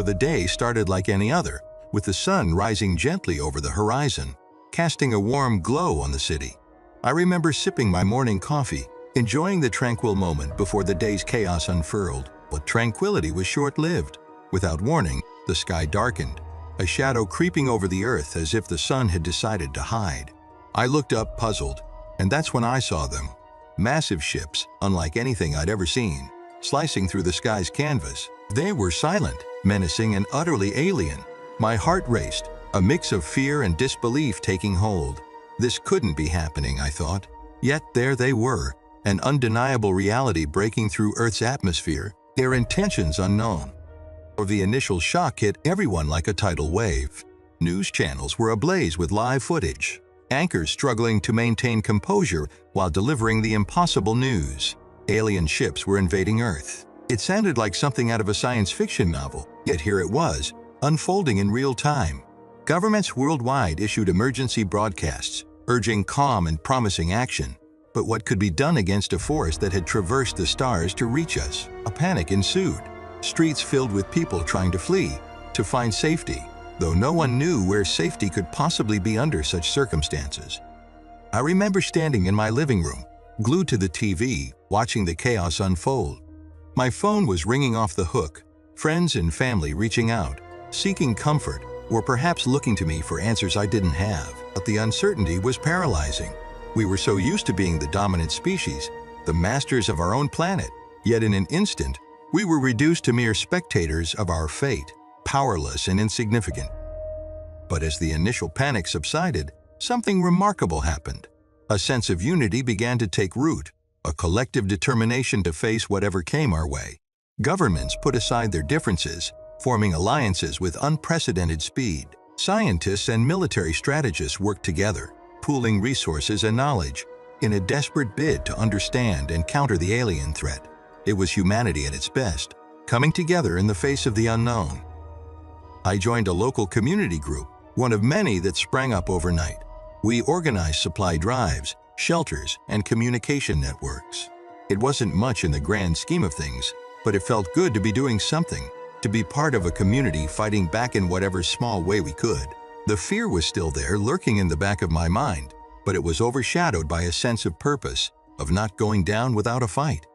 For the day started like any other, with the sun rising gently over the horizon, casting a warm glow on the city. I remember sipping my morning coffee, enjoying the tranquil moment before the day's chaos unfurled. But tranquility was short-lived. Without warning, the sky darkened, a shadow creeping over the earth as if the sun had decided to hide. I looked up, puzzled, and that's when I saw them. Massive ships, unlike anything I'd ever seen, slicing through the sky's canvas. They were silent, menacing, and utterly alien. My heart raced, a mix of fear and disbelief taking hold. This couldn't be happening, I thought. Yet there they were, an undeniable reality breaking through Earth's atmosphere, their intentions unknown. The initial shock hit everyone like a tidal wave. News channels were ablaze with live footage, anchors struggling to maintain composure while delivering the impossible news. Alien ships were invading Earth. It sounded like something out of a science fiction novel, yet here it was, unfolding in real time. Governments worldwide issued emergency broadcasts, urging calm and promising action. But what could be done against a force that had traversed the stars to reach us? A panic ensued. Streets filled with people trying to flee, to find safety, though no one knew where safety could possibly be under such circumstances. I remember standing in my living room, glued to the TV, watching the chaos unfold. My phone was ringing off the hook, friends and family reaching out, seeking comfort, or perhaps looking to me for answers I didn't have. But the uncertainty was paralyzing. We were so used to being the dominant species, the masters of our own planet, yet in an instant, we were reduced to mere spectators of our fate, powerless and insignificant. But as the initial panic subsided, something remarkable happened. A sense of unity began to take root, a collective determination to face whatever came our way. Governments put aside their differences, forming alliances with unprecedented speed. Scientists and military strategists worked together, pooling resources and knowledge, in a desperate bid to understand and counter the alien threat. It was humanity at its best, coming together in the face of the unknown. I joined a local community group, one of many that sprang up overnight. We organized supply drives, shelters, and communication networks. It wasn't much in the grand scheme of things, but it felt good to be doing something, to be part of a community fighting back in whatever small way we could. The fear was still there, lurking in the back of my mind, but it was overshadowed by a sense of purpose, of not going down without a fight.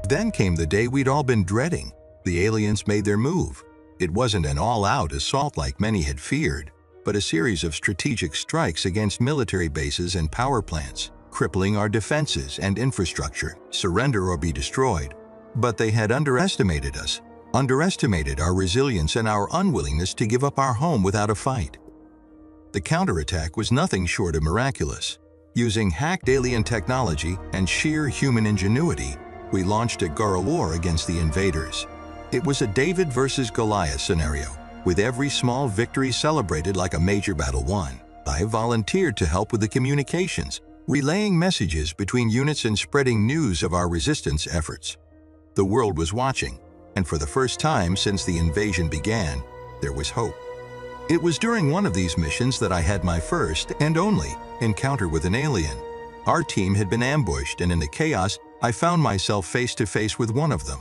Then came the day we'd all been dreading. The aliens made their move. It wasn't an all-out assault like many had feared, but a series of strategic strikes against military bases and power plants, crippling our defenses and infrastructure. Surrender or be destroyed. But they had underestimated us, underestimated our resilience and our unwillingness to give up our home without a fight. The counterattack was nothing short of miraculous. Using hacked alien technology and sheer human ingenuity, we launched a guerrilla war against the invaders. It was a David versus Goliath scenario, with every small victory celebrated like a major battle won. I volunteered to help with the communications, relaying messages between units and spreading news of our resistance efforts. The world was watching, and for the first time since the invasion began, there was hope. It was during one of these missions that I had my first and only encounter with an alien. Our team had been ambushed, and in the chaos, I found myself face to face with one of them.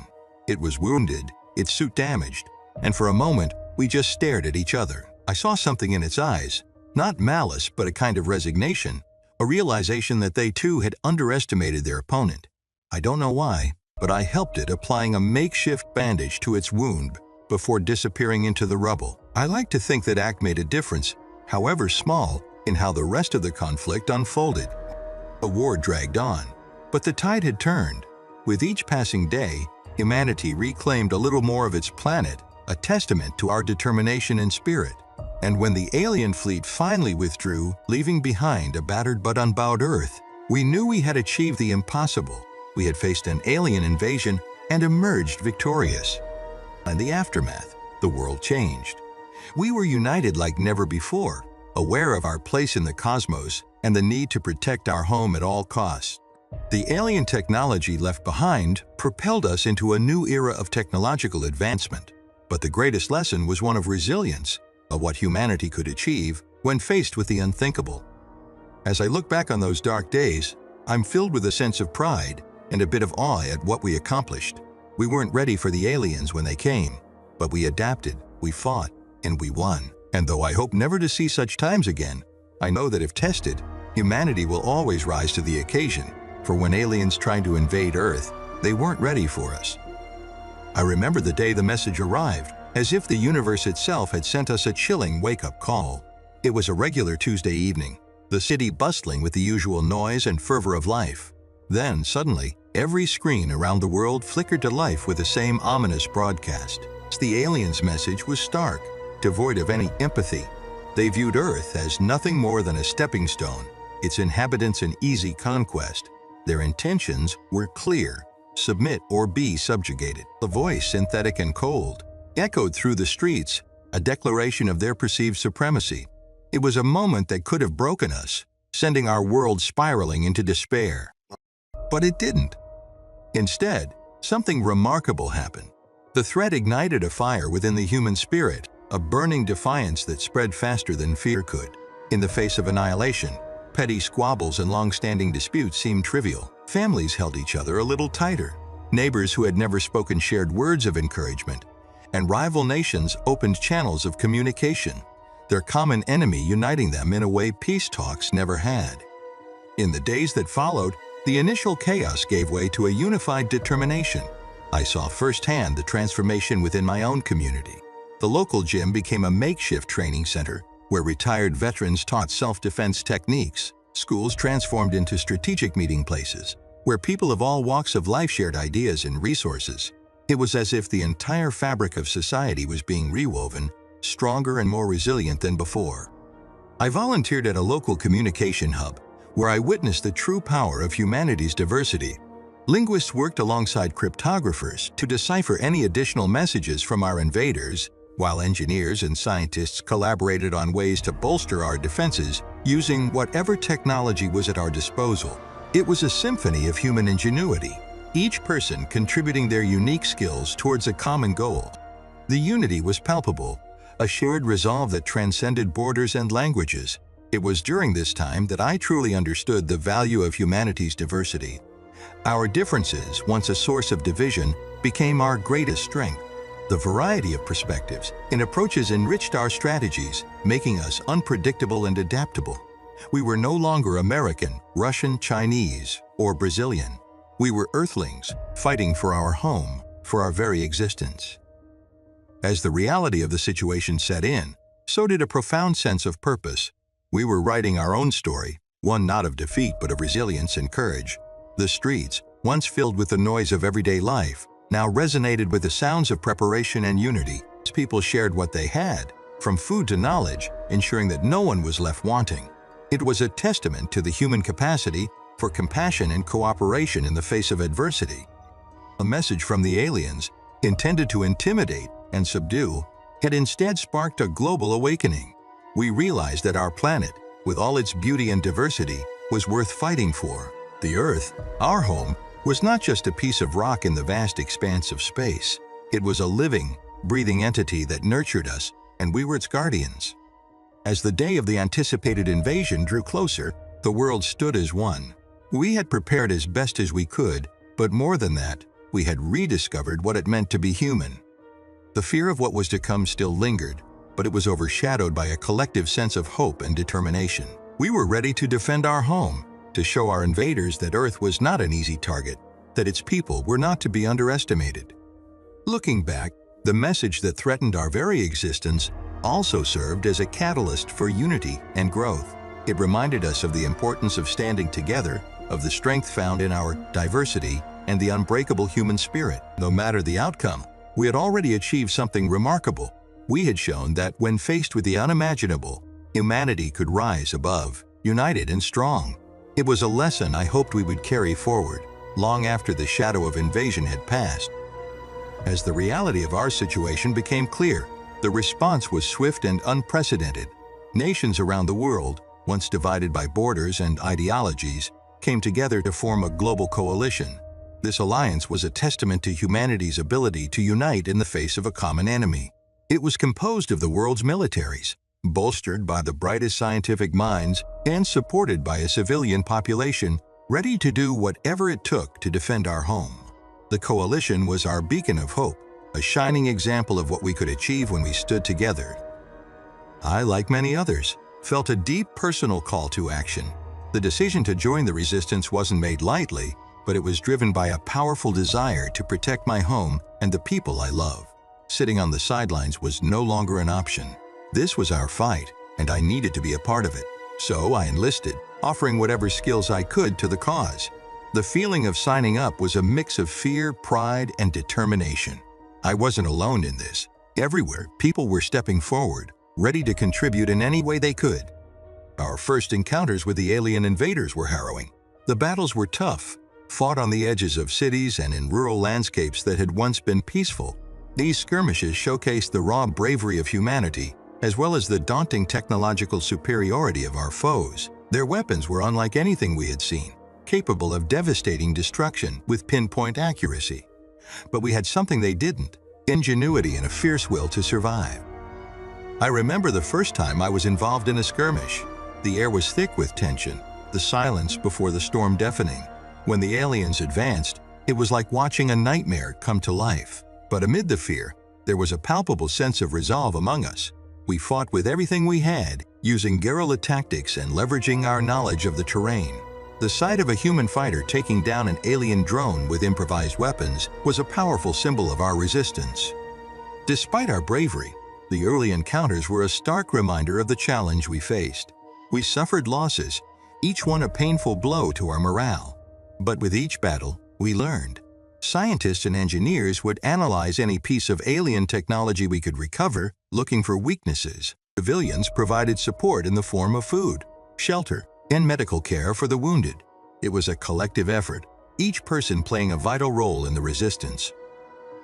It was wounded, its suit damaged, and for a moment, we just stared at each other. I saw something in its eyes, not malice, but a kind of resignation, a realization that they too had underestimated their opponent. I don't know why, but I helped it, applying a makeshift bandage to its wound before disappearing into the rubble. I like to think that act made a difference, however small, in how the rest of the conflict unfolded. The war dragged on, but the tide had turned. With each passing day, humanity reclaimed a little more of its planet, a testament to our determination and spirit. And when the alien fleet finally withdrew, leaving behind a battered but unbowed Earth, we knew we had achieved the impossible. We had faced an alien invasion and emerged victorious. In the aftermath, the world changed. We were united like never before, aware of our place in the cosmos and the need to protect our home at all costs. The alien technology left behind propelled us into a new era of technological advancement. But the greatest lesson was one of resilience, of what humanity could achieve when faced with the unthinkable. As I look back on those dark days, I'm filled with a sense of pride and a bit of awe at what we accomplished. We weren't ready for the aliens when they came, but we adapted, We fought, and we won. And though I hope never to see such times again, I know that if tested, humanity will always rise to the occasion, for when aliens tried to invade Earth, they weren't ready for us. I remember the day the message arrived, as if the universe itself had sent us a chilling wake-up call. It was a regular Tuesday evening, the city bustling with the usual noise and fervor of life. Then, suddenly, every screen around the world flickered to life with the same ominous broadcast. The aliens' message was stark, devoid of any empathy. They viewed Earth as nothing more than a stepping stone, its inhabitants an easy conquest. Their intentions were clear: submit or be subjugated. The voice, synthetic and cold, echoed through the streets, a declaration of their perceived supremacy. It was a moment that could have broken us, sending our world spiraling into despair. But it didn't. Instead, something remarkable happened. The threat ignited a fire within the human spirit, a burning defiance that spread faster than fear could. In the face of annihilation, petty squabbles and long-standing disputes seemed trivial. Families held each other a little tighter. Neighbors who had never spoken shared words of encouragement, and rival nations opened channels of communication, their common enemy uniting them in a way peace talks never had. In the days that followed, the initial chaos gave way to a unified determination. I saw firsthand the transformation within my own community. The local gym became a makeshift training center where retired veterans taught self-defense techniques. Schools transformed into strategic meeting places where people of all walks of life shared ideas and resources. It was as if the entire fabric of society was being rewoven, stronger and more resilient than before. I volunteered at a local communication hub where I witnessed the true power of humanity's diversity. Linguists worked alongside cryptographers to decipher any additional messages from our invaders, while engineers and scientists collaborated on ways to bolster our defenses using whatever technology was at our disposal. It was a symphony of human ingenuity, each person contributing their unique skills towards a common goal. The unity was palpable, a shared resolve that transcended borders and languages. It was during this time that I truly understood the value of humanity's diversity. Our differences, once a source of division, became our greatest strength. The variety of perspectives and approaches enriched our strategies, making us unpredictable and adaptable. We were no longer American, Russian, Chinese, or Brazilian. We were Earthlings, fighting for our home, for our very existence. As the reality of the situation set in, so did a profound sense of purpose. We were writing our own story, one not of defeat but of resilience and courage. The streets, once filled with the noise of everyday life, now resonated with the sounds of preparation and unity. People shared what they had, from food to knowledge, ensuring that no one was left wanting. It was a testament to the human capacity for compassion and cooperation in the face of adversity. A message from the aliens, intended to intimidate and subdue, had instead sparked a global awakening. We realized that our planet, with all its beauty and diversity, was worth fighting for. The Earth, our home, was not just a piece of rock in the vast expanse of space. It was a living, breathing entity that nurtured us, and we were its guardians. As the day of the anticipated invasion drew closer, the world stood as one. We had prepared as best as we could, but more than that, we had rediscovered what it meant to be human. The fear of what was to come still lingered, but it was overshadowed by a collective sense of hope and determination. We were ready to defend our home, to show our invaders that Earth was not an easy target, that its people were not to be underestimated. Looking back, the message that threatened our very existence also served as a catalyst for unity and growth. It reminded us of the importance of standing together, of the strength found in our diversity, and the unbreakable human spirit. No matter the outcome, we had already achieved something remarkable. We had shown that when faced with the unimaginable, humanity could rise above, united and strong. It was a lesson I hoped we would carry forward, long after the shadow of invasion had passed. As the reality of our situation became clear, the response was swift and unprecedented. Nations around the world, once divided by borders and ideologies, came together to form a global coalition. This alliance was a testament to humanity's ability to unite in the face of a common enemy. It was composed of the world's militaries, bolstered by the brightest scientific minds and supported by a civilian population ready to do whatever it took to defend our home. The coalition was our beacon of hope, a shining example of what we could achieve when we stood together. I, like many others, felt a deep personal call to action. The decision to join the resistance wasn't made lightly, but it was driven by a powerful desire to protect my home and the people I love. Sitting on the sidelines was no longer an option. This was our fight, and I needed to be a part of it. So I enlisted, offering whatever skills I could to the cause. The feeling of signing up was a mix of fear, pride, and determination. I wasn't alone in this. Everywhere, people were stepping forward, ready to contribute in any way they could. Our first encounters with the alien invaders were harrowing. The battles were tough, fought on the edges of cities and in rural landscapes that had once been peaceful. These skirmishes showcased the raw bravery of humanity, as well as the daunting technological superiority of our foes. Their weapons were unlike anything we had seen, capable of devastating destruction with pinpoint accuracy. But we had something they didn't: ingenuity and a fierce will to survive. I remember the first time I was involved in a skirmish. The air was thick with tension, the silence before the storm deafening. When the aliens advanced, it was like watching a nightmare come to life. But amid the fear, there was a palpable sense of resolve among us. We fought with everything we had, using guerrilla tactics and leveraging our knowledge of the terrain. The sight of a human fighter taking down an alien drone with improvised weapons was a powerful symbol of our resistance. Despite our bravery, the early encounters were a stark reminder of the challenge we faced. We suffered losses, each one a painful blow to our morale. But with each battle, we learned. Scientists and engineers would analyze any piece of alien technology we could recover, looking for weaknesses. Civilians provided support in the form of food, shelter, and medical care for the wounded. It was a collective effort, each person playing a vital role in the resistance.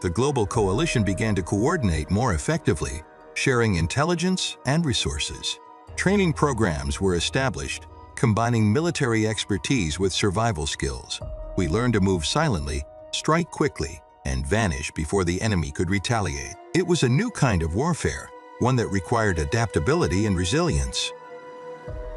The global coalition began to coordinate more effectively, sharing intelligence and resources. Training programs were established, combining military expertise with survival skills. We learned to move silently, strike quickly, and vanish before the enemy could retaliate. It was a new kind of warfare, one that required adaptability and resilience.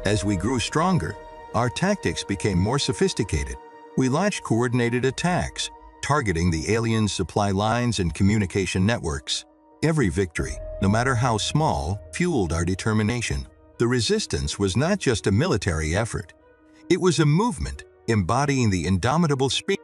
As we grew stronger, our tactics became more sophisticated. We launched coordinated attacks, targeting the aliens' supply lines and communication networks. Every victory, no matter how small, fueled our determination. The resistance was not just a military effort. It was a movement embodying the indomitable spirit.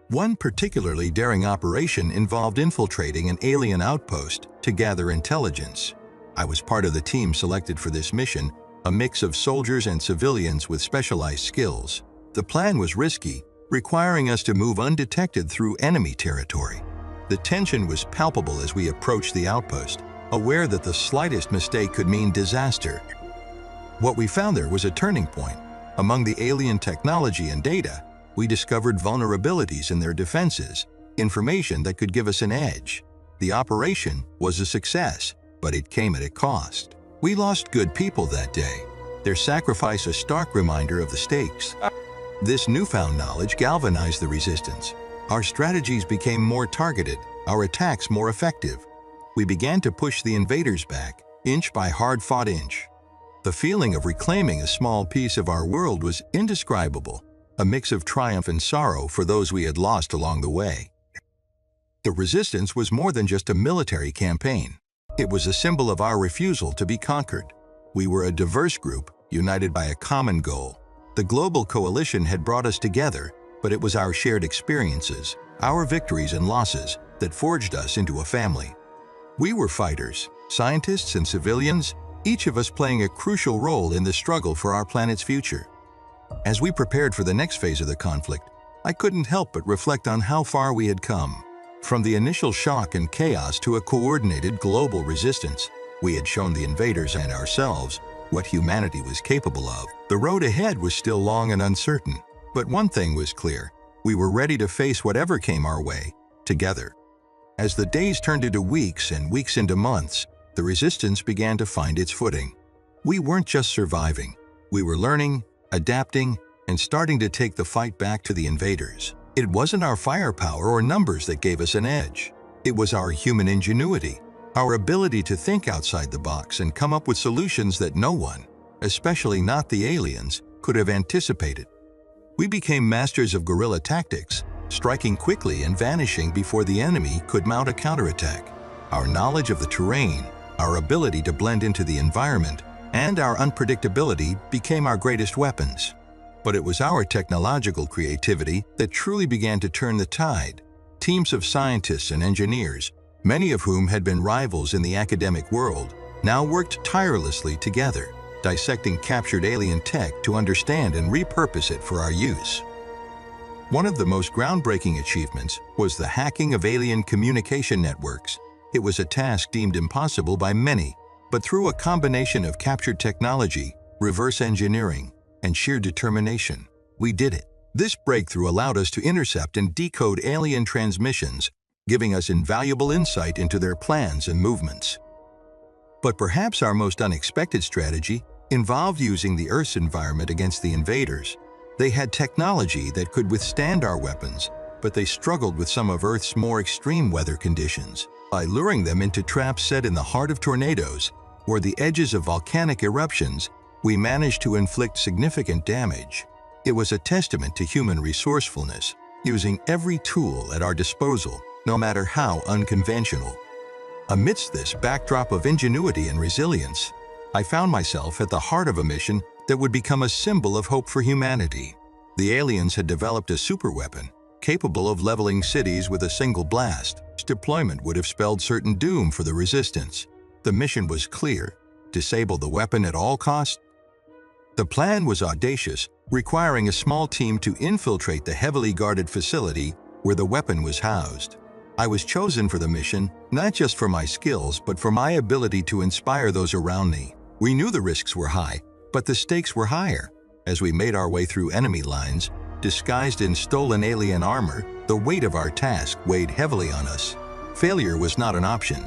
One particularly daring operation involved infiltrating an alien outpost to gather intelligence. I was part of the team selected for this mission, a mix of soldiers and civilians with specialized skills. The plan was risky, requiring us to move undetected through enemy territory. The tension was palpable as we approached the outpost, aware that the slightest mistake could mean disaster. What we found there was a turning point. Among the alien technology and data, we discovered vulnerabilities in their defenses, information that could give us an edge. The operation was a success, but it came at a cost. We lost good people that day, their sacrifice a stark reminder of the stakes. This newfound knowledge galvanized the resistance. Our strategies became more targeted, our attacks more effective. We began to push the invaders back, inch by hard-fought inch. The feeling of reclaiming a small piece of our world was indescribable, a mix of triumph and sorrow for those we had lost along the way. The resistance was more than just a military campaign. It was a symbol of our refusal to be conquered. We were a diverse group, united by a common goal. The global coalition had brought us together, but it was our shared experiences, our victories and losses, that forged us into a family. We were fighters, scientists and civilians, each of us playing a crucial role in the struggle for our planet's future. As we prepared for the next phase of the conflict, I couldn't help but reflect on how far we had come. From the initial shock and chaos to a coordinated global resistance, we had shown the invaders and ourselves what humanity was capable of. The road ahead was still long and uncertain, but one thing was clear: we were ready to face whatever came our way, together. As the days turned into weeks and weeks into months, the resistance began to find its footing. We weren't just surviving. We were learning, adapting, and starting to take the fight back to the invaders. It wasn't our firepower or numbers that gave us an edge. It was our human ingenuity, our ability to think outside the box and come up with solutions that no one, especially not the aliens, could have anticipated. We became masters of guerrilla tactics, striking quickly and vanishing before the enemy could mount a counterattack. Our knowledge of the terrain, our ability to blend into the environment, and our unpredictability became our greatest weapons. But it was our technological creativity that truly began to turn the tide. Teams of scientists and engineers, many of whom had been rivals in the academic world, now worked tirelessly together, dissecting captured alien tech to understand and repurpose it for our use. One of the most groundbreaking achievements was the hacking of alien communication networks. It was a task deemed impossible by many, but through a combination of captured technology, reverse engineering, and sheer determination, we did it. This breakthrough allowed us to intercept and decode alien transmissions, giving us invaluable insight into their plans and movements. But perhaps our most unexpected strategy involved using the Earth's environment against the invaders. They had technology that could withstand our weapons, but they struggled with some of Earth's more extreme weather conditions. By luring them into traps set in the heart of tornadoes or the edges of volcanic eruptions, we managed to inflict significant damage. It was a testament to human resourcefulness, using every tool at our disposal, no matter how unconventional. Amidst this backdrop of ingenuity and resilience, I found myself at the heart of a mission that would become a symbol of hope for humanity. The aliens had developed a superweapon, capable of leveling cities with a single blast. Its deployment would have spelled certain doom for the Resistance. The mission was clear: disable the weapon at all costs. The plan was audacious, requiring a small team to infiltrate the heavily guarded facility where the weapon was housed. I was chosen for the mission, not just for my skills, but for my ability to inspire those around me. We knew the risks were high, but the stakes were higher. As we made our way through enemy lines, disguised in stolen alien armor, the weight of our task weighed heavily on us. Failure was not an option.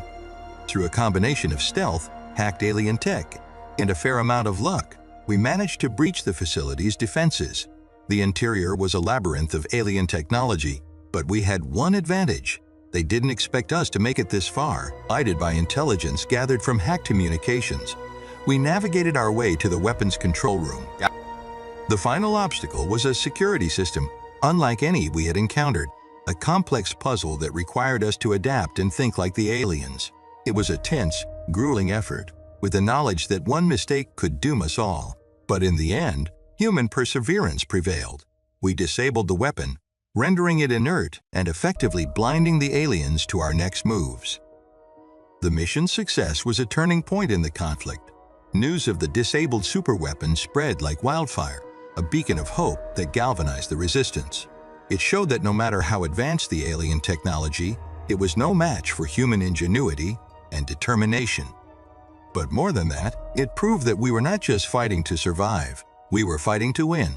Through a combination of stealth, hacked alien tech, and a fair amount of luck, we managed to breach the facility's defenses. The interior was a labyrinth of alien technology, but we had one advantage. They didn't expect us to make it this far. Guided by intelligence gathered from hacked communications, we navigated our way to the weapons control room. The final obstacle was a security system, unlike any we had encountered, a complex puzzle that required us to adapt and think like the aliens. It was a tense, grueling effort, with the knowledge that one mistake could doom us all. But in the end, human perseverance prevailed. We disabled the weapon, rendering it inert and effectively blinding the aliens to our next moves. The mission's success was a turning point in the conflict. News of the disabled superweapon spread like wildfire, a beacon of hope that galvanized the Resistance. It showed that no matter how advanced the alien technology, it was no match for human ingenuity and determination. But more than that, it proved that we were not just fighting to survive, we were fighting to win.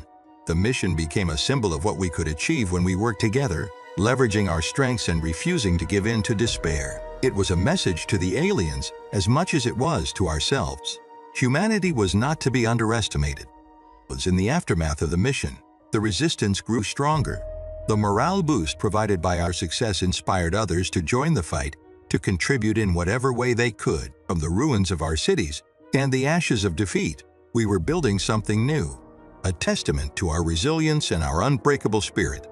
The mission became a symbol of what we could achieve when we worked together, leveraging our strengths and refusing to give in to despair. It was a message to the aliens as much as it was to ourselves. Humanity was not to be underestimated. In the aftermath of the mission, the Resistance grew stronger. The morale boost provided by our success inspired others to join the fight, to contribute in whatever way they could. From the ruins of our cities and the ashes of defeat, we were building something new, a testament to our resilience and our unbreakable spirit.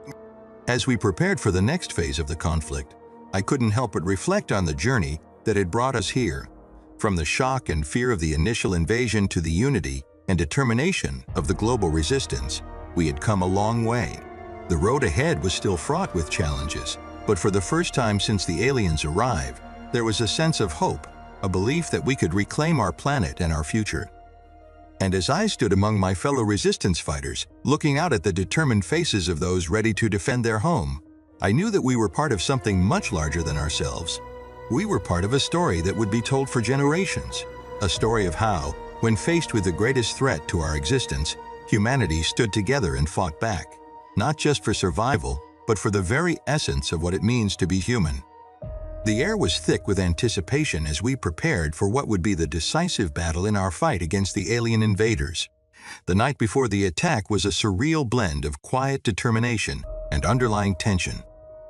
As we prepared for the next phase of the conflict, I couldn't help but reflect on the journey that had brought us here. From the shock and fear of the initial invasion to the unity and determination of the global resistance, we had come a long way. The road ahead was still fraught with challenges, but for the first time since the aliens arrived, there was a sense of hope, a belief that we could reclaim our planet and our future. And as I stood among my fellow resistance fighters, looking out at the determined faces of those ready to defend their home, I knew that we were part of something much larger than ourselves. We were part of a story that would be told for generations, a story of how, when faced with the greatest threat to our existence, humanity stood together and fought back, not just for survival, but for the very essence of what it means to be human. The air was thick with anticipation as we prepared for what would be the decisive battle in our fight against the alien invaders. The night before the attack was a surreal blend of quiet determination and underlying tension.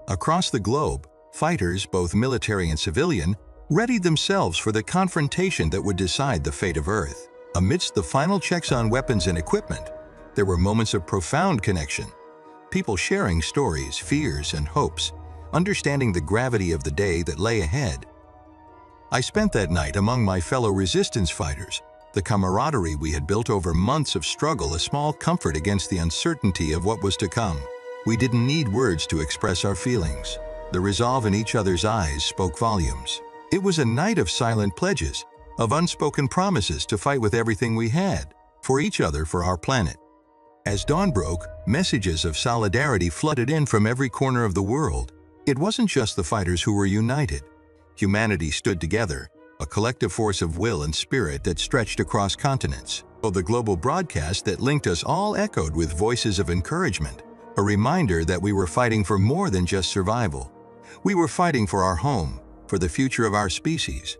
Across the globe, fighters, both military and civilian, readied themselves for the confrontation that would decide the fate of Earth. Amidst the final checks on weapons and equipment, there were moments of profound connection. people sharing stories, fears, and hopes, understanding the gravity of the day that lay ahead. I spent that night among my fellow resistance fighters, the camaraderie we had built over months of struggle a small comfort against the uncertainty of what was to come. We didn't need words to express our feelings. The resolve in each other's eyes spoke volumes. It was a night of silent pledges, of unspoken promises to fight with everything we had, for each other, for our planet. As dawn broke, messages of solidarity flooded in from every corner of the world. It wasn't just the fighters who were united. Humanity stood together, a collective force of will and spirit that stretched across continents. The global broadcast that linked us all echoed with voices of encouragement, a reminder that we were fighting for more than just survival. We were fighting for our home, for the future of our species.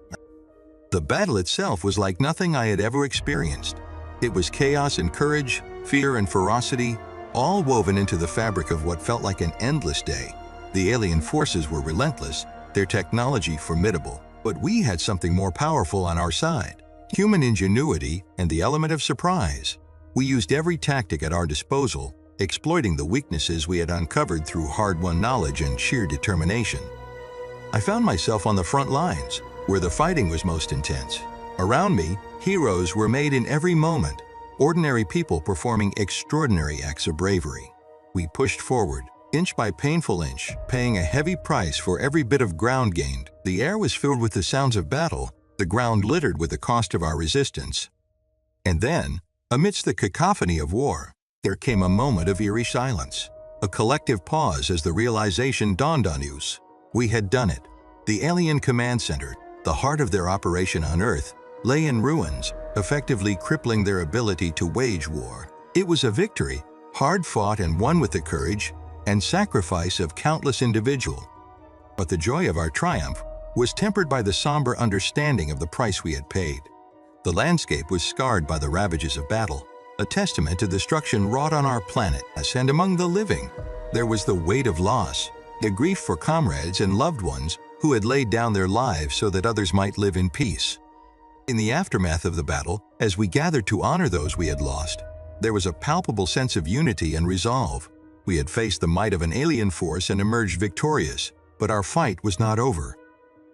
The battle itself was like nothing I had ever experienced. It was chaos and courage, fear and ferocity, all woven into the fabric of what felt like an endless day. The alien forces were relentless, their technology formidable, but we had something more powerful on our side: human ingenuity and the element of surprise. We used every tactic at our disposal, exploiting the weaknesses we had uncovered through hard-won knowledge and sheer determination. I found myself on the front lines, where the fighting was most intense. Around me, heroes were made in every moment, ordinary people performing extraordinary acts of bravery. We pushed forward, inch by painful inch, paying a heavy price for every bit of ground gained. The air was filled with the sounds of battle, the ground littered with the cost of our resistance. And then, amidst the cacophony of war, there came a moment of eerie silence, a collective pause as the realization dawned on us. We had done it. The alien command center, the heart of their operation on Earth, lay in ruins, effectively crippling their ability to wage war. It was a victory, hard-fought and won with the courage and sacrifice of countless individuals. But the joy of our triumph was tempered by the somber understanding of the price we had paid. The landscape was scarred by the ravages of battle, a testament to destruction wrought on our planet. And among the living, there was the weight of loss, the grief for comrades and loved ones who had laid down their lives so that others might live in peace. In the aftermath of the battle, as we gathered to honor those we had lost, there was a palpable sense of unity and resolve. We had faced the might of an alien force and emerged victorious, but our fight was not over.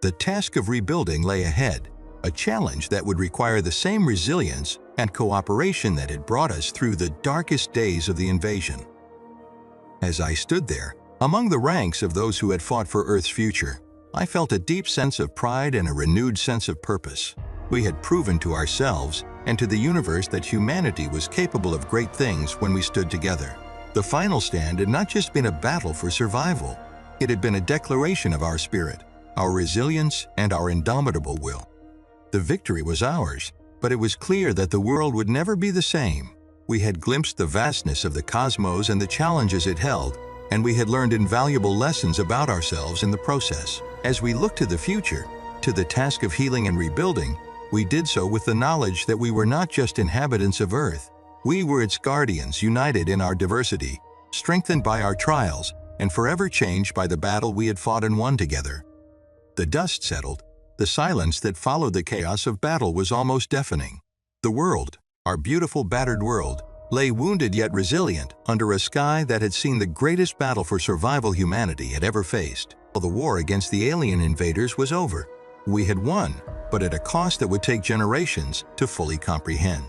The task of rebuilding lay ahead, a challenge that would require the same resilience and cooperation that had brought us through the darkest days of the invasion. As I stood there, among the ranks of those who had fought for Earth's future, I felt a deep sense of pride and a renewed sense of purpose. We had proven to ourselves and to the universe that humanity was capable of great things when we stood together. The final stand had not just been a battle for survival. It had been a declaration of our spirit, our resilience, and our indomitable will. The victory was ours, but it was clear that the world would never be the same. We had glimpsed the vastness of the cosmos and the challenges it held, and we had learned invaluable lessons about ourselves in the process. As we looked to the future, to the task of healing and rebuilding, we did so with the knowledge that we were not just inhabitants of Earth. We were its guardians, united in our diversity, strengthened by our trials, and forever changed by the battle we had fought and won together. The dust settled. The silence that followed the chaos of battle was almost deafening. The world, our beautiful battered world, lay wounded yet resilient under a sky that had seen the greatest battle for survival humanity had ever faced. The war against the alien invaders was over. We had won, but at a cost that would take generations to fully comprehend.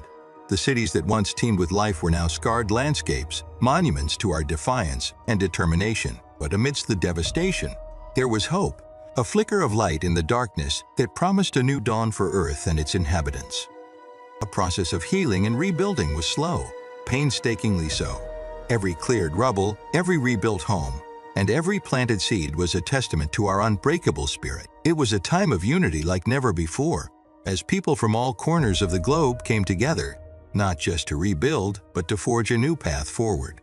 The cities that once teemed with life were now scarred landscapes, monuments to our defiance and determination. But amidst the devastation, there was hope, a flicker of light in the darkness that promised a new dawn for Earth and its inhabitants. A process of healing and rebuilding was slow, painstakingly so. Every cleared rubble, every rebuilt home, and every planted seed was a testament to our unbreakable spirit. It was a time of unity like never before, as people from all corners of the globe came together, not just to rebuild, but to forge a new path forward.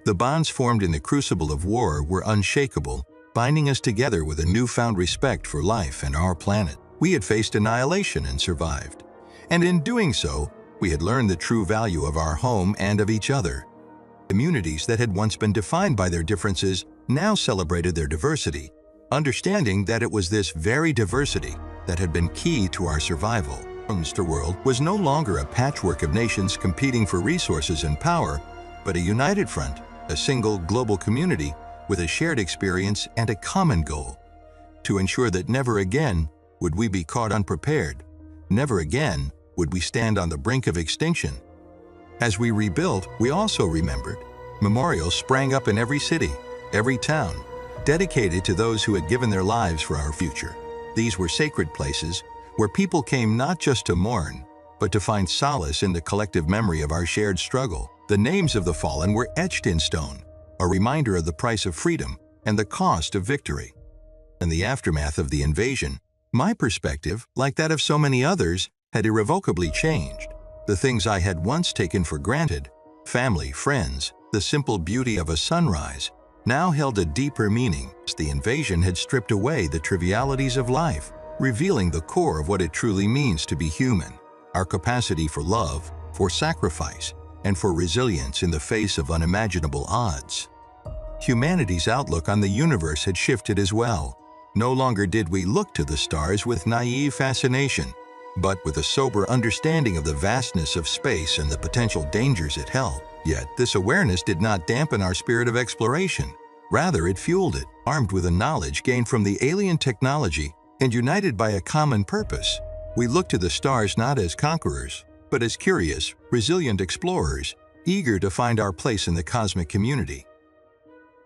The bonds formed in the crucible of war were unshakable, binding us together with a newfound respect for life and our planet. We had faced annihilation and survived. And in doing so, we had learned the true value of our home and of each other. Communities that had once been defined by their differences now celebrated their diversity, understanding that it was this very diversity that had been key to our survival. The world was no longer a patchwork of nations competing for resources and power, but a united front, a single global community with a shared experience and a common goal, to ensure that never again would we be caught unprepared, never again would we stand on the brink of extinction. As we rebuilt, we also remembered. Memorials sprang up in every city, every town, dedicated to those who had given their lives for our future. These were sacred places where people came not just to mourn, but to find solace in the collective memory of our shared struggle. The names of the fallen were etched in stone, a reminder of the price of freedom and the cost of victory. In the aftermath of the invasion, my perspective, like that of so many others, had irrevocably changed. The things I had once taken for granted, family, friends, the simple beauty of a sunrise, now held a deeper meaning. The invasion had stripped away the trivialities of life, revealing the core of what it truly means to be human, our capacity for love, for sacrifice, and for resilience in the face of unimaginable odds. Humanity's outlook on the universe had shifted as well. No longer did we look to the stars with naive fascination, but with a sober understanding of the vastness of space and the potential dangers it held. Yet, this awareness did not dampen our spirit of exploration. Rather, it fueled it, armed with a knowledge gained from the alien technology and united by a common purpose. We looked to the stars not as conquerors, but as curious, resilient explorers, eager to find our place in the cosmic community.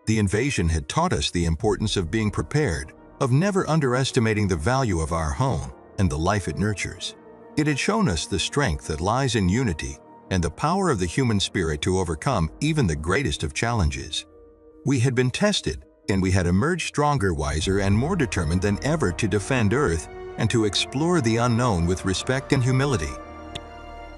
The invasion had taught us the importance of being prepared, of never underestimating the value of our home and the life it nurtures. It had shown us the strength that lies in unity and the power of the human spirit to overcome even the greatest of challenges. We had been tested, and we had emerged stronger, wiser, and more determined than ever to defend Earth and to explore the unknown with respect and humility.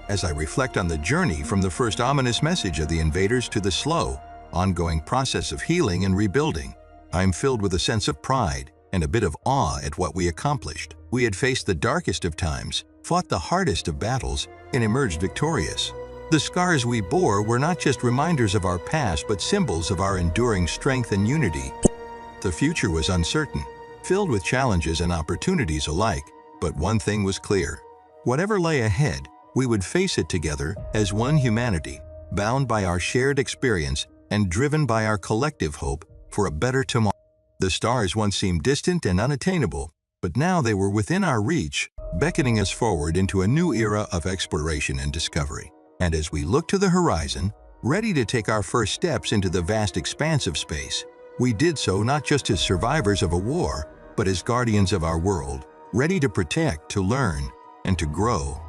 As I reflect on the journey from the first ominous message of the invaders to the slow, ongoing process of healing and rebuilding, I am filled with a sense of pride and a bit of awe at what we accomplished. We had faced the darkest of times, fought the hardest of battles, and emerged victorious. The scars we bore were not just reminders of our past, but symbols of our enduring strength and unity. The future was uncertain, filled with challenges and opportunities alike, but one thing was clear. Whatever lay ahead, we would face it together as one humanity, bound by our shared experience and driven by our collective hope for a better tomorrow. The stars once seemed distant and unattainable, but now they were within our reach, beckoning us forward into a new era of exploration and discovery. And as we looked to the horizon, ready to take our first steps into the vast expanse of space, we did so not just as survivors of a war, but as guardians of our world, ready to protect, to learn, and to grow.